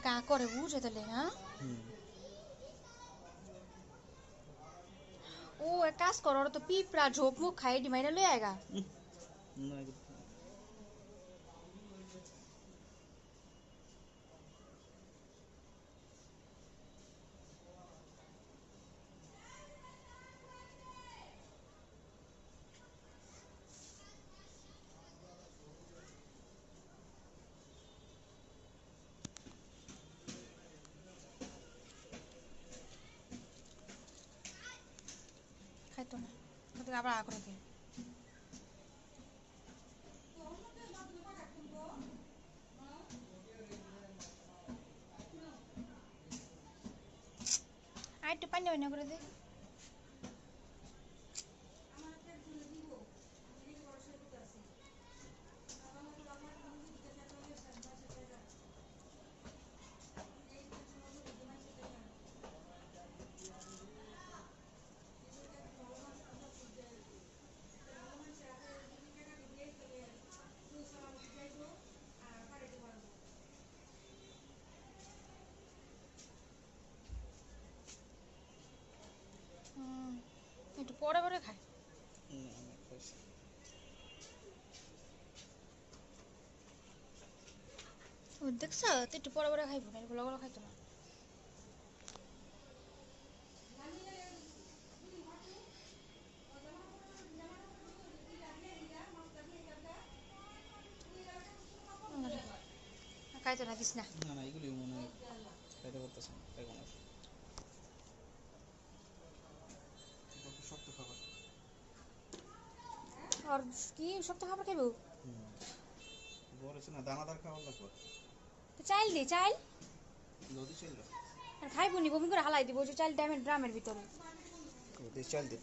কা করে বুঝে তাহলে না ও এক কাজ করো ওরা তো পিঁপড়া ঝোপ মুখ খাই ডিমাইরা লই আয়গা খাইতো না ওদের আবার আ করে দিই আর একটু পানি না করে দে একটু পরে পরে খায় ও দেখছ তো একটু পরে পরে খাইব না এগুলো গুলো খাইতো না খাইতো না দিস না না না এগুলি মনে হয় খাইতে পারতেছে না খাইবো না শক্ত খাবার আর কি শক্ত খাবার খাইব বলেছে না দানাদার খাবার লাগবে তো চাইল দি চাইল যদি চল আর খাইব নি বমি করে হালাই দিব যে চাইল ড্রামের ভিতরে চাল দে